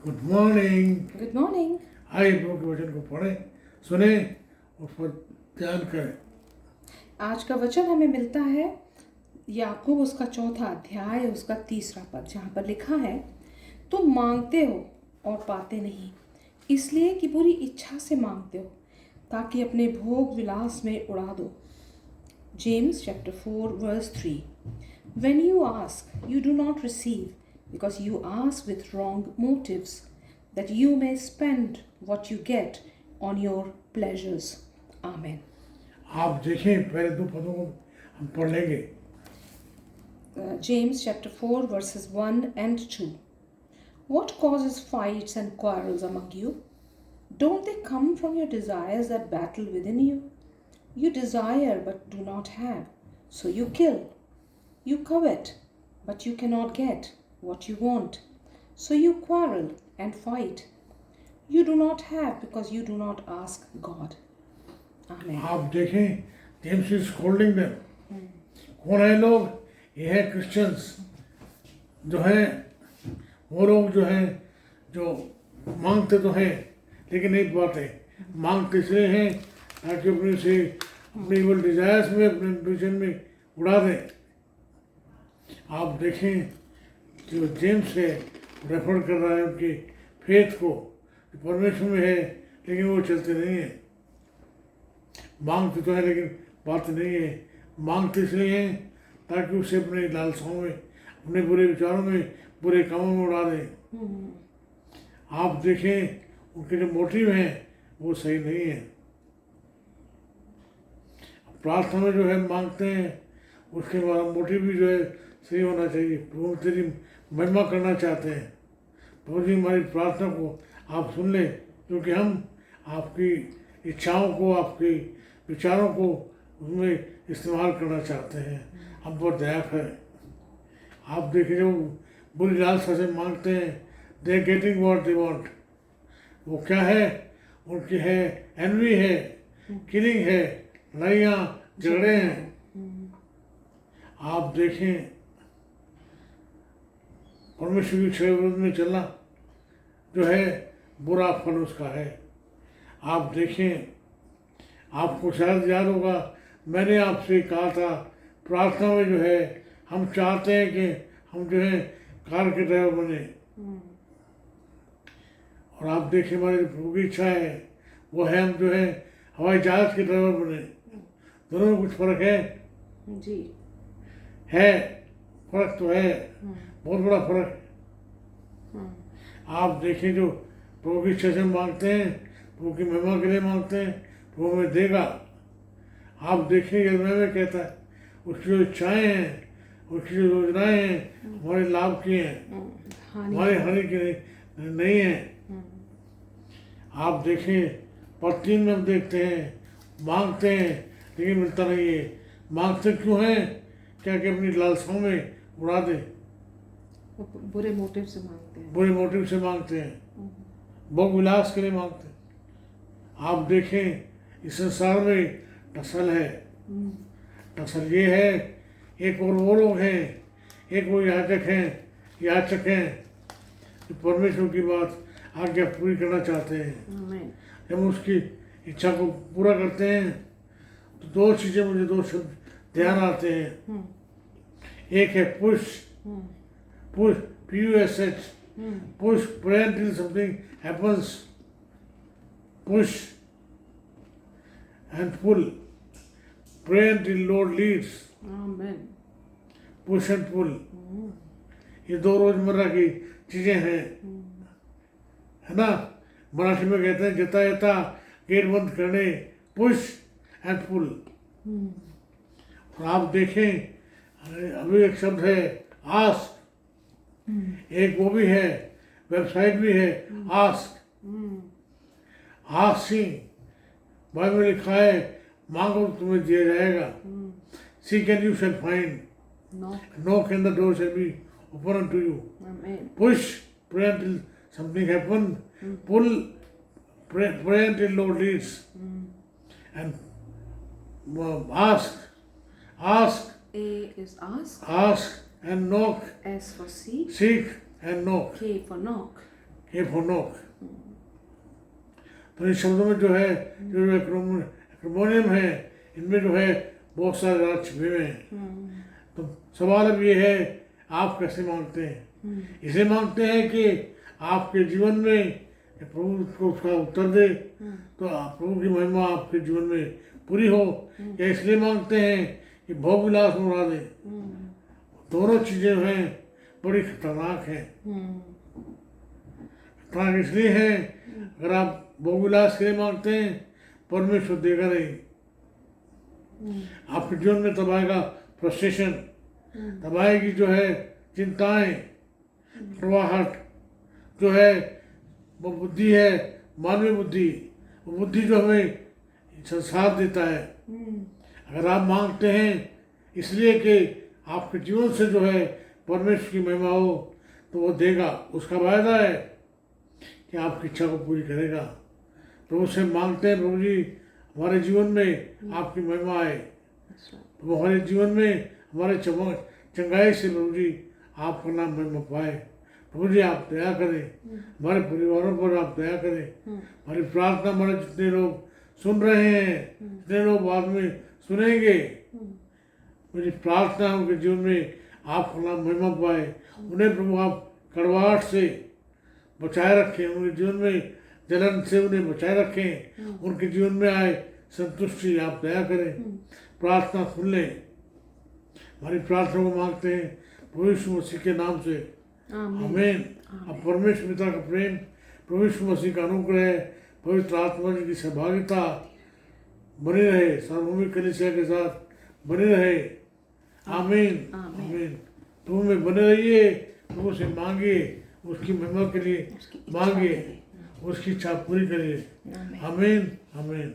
Good morning. Good morning. आइए प्रभु के वचन को पढ़ें, सुने, उस पर ध्यान करें। आज का वचन हमें मिलता है याकूब उसका 4 अध्याय उसका 3 पद, जहाँ पर लिखा है, तुम मांगते हो और पाते नहीं, इसलिए कि बुरी इच्छा से मांगते हो, ताकि अपने भोग विलास में उड़ा दो। James chapter 4 verse 3। When you ask, you do not receive, because you ask with wrong motives, that you may spend what you get on your pleasures. Amen. आप देखें, पहले दो पदों को हम पढ़ लेंगे। James chapter 4 verses 1 and 2. What causes fights and quarrels among you? Don't they come from your desires that battle within you? You desire but do not have, so you kill. You covet, but you cannot get what you want, so you quarrel and fight. You do not have because you do not ask God. Amen. आप देखें, James is scolding them. कौन है लोग? ये है Christians, जो हैं वो लोग जो हैं जो मांगते तो हैं लेकिन नहीं पाते। मांगते इसलिए हैं ताकि अपने से अपनी इवल डिजायर्स में, अपने एम्बिशन में उड़ा दें। आप देखें कि वो जेम्स है, रेफर कर रहा है उनकी फेथ को, जो परमेश्वर में है लेकिन वो चलते नहीं है। मांगते तो है लेकिन पाते नहीं है। मांगते इसलिए हैं ताकि उसे अपने लालसाओं में, अपने बुरे विचारों में, बुरे कामों में उड़ा दें। आप देखें उनके जो मोटिव हैं वो सही नहीं है। प्रार्थना में जो है मांगते हैं, उसके बाद मोटिव भी जो है सही होना चाहिए। प्रभु तेरी महिमा करना चाहते हैं, प्रभु जी हमारी प्रार्थना को आप सुन लें, क्योंकि हम आपकी इच्छाओं को, आपके विचारों को उसमें इस्तेमाल करना चाहते हैं। हम पर दया करें। आप देखिए, जो बुरी लालसा से मांगते हैं, they getting what they want. वो क्या है? उनकी है एनवी है, किलिंग है, लड़ाइयाँ झगड़े हैं। आप देखें, परमेश्वर की इच्छा के विरोध में चलना जो है बुरा फल उसका है। आप देखें, आपको शायद याद होगा, मैंने आपसे कहा था प्रार्थना में जो है हम चाहते हैं कि हम जो है कार के ड्राइवर बने। और आप देखें, हमारी जो प्रभु की इच्छा है वो है हम जो है हवाई जहाज के ड्राइवर बने। दोनों में कुछ फर्क है जी, है, फर्क तो है, बहुत बड़ा फर्क है। आप देखें, जो प्रभु की इच्छा से मांगते हैं, प्रभु की महिमा के लिए मांगते हैं, प्रभु हमें देगा। आप देखें, यिर्मयाह में कहता है उसकी जो इच्छाएं हैं, उसकी जो योजनाएं हैं हमारे लाभ की हैं, हमारे हानि की नहीं है। आप देखें, पद 3 में हम देखते हैं मांगते हैं लेकिन मिलता नहीं है। मांगते क्यों हैं? क्या कि अपनी लालसाओं में उड़ा दें। बुरे मोटिव से मांगते हैं, बुरे मोटिव से मांगते हैं, भोग विलास के लिए मांगते हैं। आप देखें, इस संसार में टसल है। टसल ये है, एक और वो लोग हैं, एक वो याचक हैं जो परमेश्वर की बात आज्ञा पूरी करना चाहते हैं। जब उसकी इच्छा को पूरा करते हैं तो दो चीज़ें, मुझे दो शब्द ध्यान आते हैं। एक है push, push PUSH, push, pray until something happens. Push and pull, pray until Lord leads. Amen. Push and pull, ये दो रोजमर्रा की चीजें हैं, है ना। मराठी में कहते हैं जता यता गेट बंद करने, पुश एंड पुल। और आप देखें, अभी एक शब्द है आस्क, एक वो भी है, वेबसाइट भी है आस्क। आस्किंग, बाइबल में लिखा है मांगो तो तुम्हें दिया जाएगा। Seek and you shall find, knock and the door shall be open unto you. Amen. Push, pray until something happen. Pull, pray until Lord leads. And ask, A is ask. ask and knock. S for seek. Seek and knock. K for knock. हेफोनोक। तो इन शब्दों में जो है जो एक्रोमोनियम है, इनमें जो है बहुत सारे राज छिपे हुए हैं। तो सवाल अब ये है, आप कैसे मांगते हैं? इसे मांगते हैं कि आपके जीवन में प्रभु को उसका उत्तर दे, तो प्रभु की महिमा आपके जीवन में पूरी हो, या इसलिए मांगते हैं कि भोग विलास उड़ा दे? दोनों चीजें जो हैं बड़ी खतरनाक हैं। खतरनाक इसलिए है, अगर आप भोग विलास के लिए मांगते हैं, परमेश्वर देगा नहीं। आपके जीवन में तब आएगा फ्रस्ट्रेशन, तब आएगी जो है चिंताएं, प्रवाहट जो है, वो बुद्धि है, मानवीय बुद्धि, वो बुद्धि जो हमें संसार देता है। अगर आप मांगते हैं इसलिए कि आपके जीवन से जो है परमेश्वर की महिमा हो, तो वो देगा। उसका वायदा है कि आपकी इच्छा को पूरी करेगा। तो उससे मांगते हैं, प्रभु जी हमारे जीवन में आपकी महिमा आए, तो हमारे जीवन में हमारे चंगाई से प्रभु जी आपका नाम महिमा पाए। प्रभु जी आप दया करें, हमारे परिवारों पर आप दया करें। हमारी प्रार्थना हमारे जितने लोग सुन रहे हैं, जितने लोग बाद में सुनेंगे, मेरी प्रार्थना है उनके जीवन में आपका नाम महिमा पाए। उन्हें प्रभु आप कड़वाहट से बचाए रखें, उनके जीवन में जलन से उन्हें बचाए रखें, उनके जीवन में आए संतुष्टि आप दया करें। प्रार्थना सुन लें, हमारी प्रार्थना को मांगते हैं प्रभु यीशु मसीह के नाम से, आमीन। अब परमेश्वर पिता का प्रेम, प्रभु यीशु मसीह का अनुग्रह, पवित्र आत्मा जी की सहभागिता बनी रहे, सार्वभौमिक कलीसिया के साथ बनी रहे। आमीन आमीन। तुम में बने रहिए, प्रभु से मांगिए, उसकी महिमा के लिए मांगिए, उसकी इच्छा पूरी करिए। आमीन आमीन।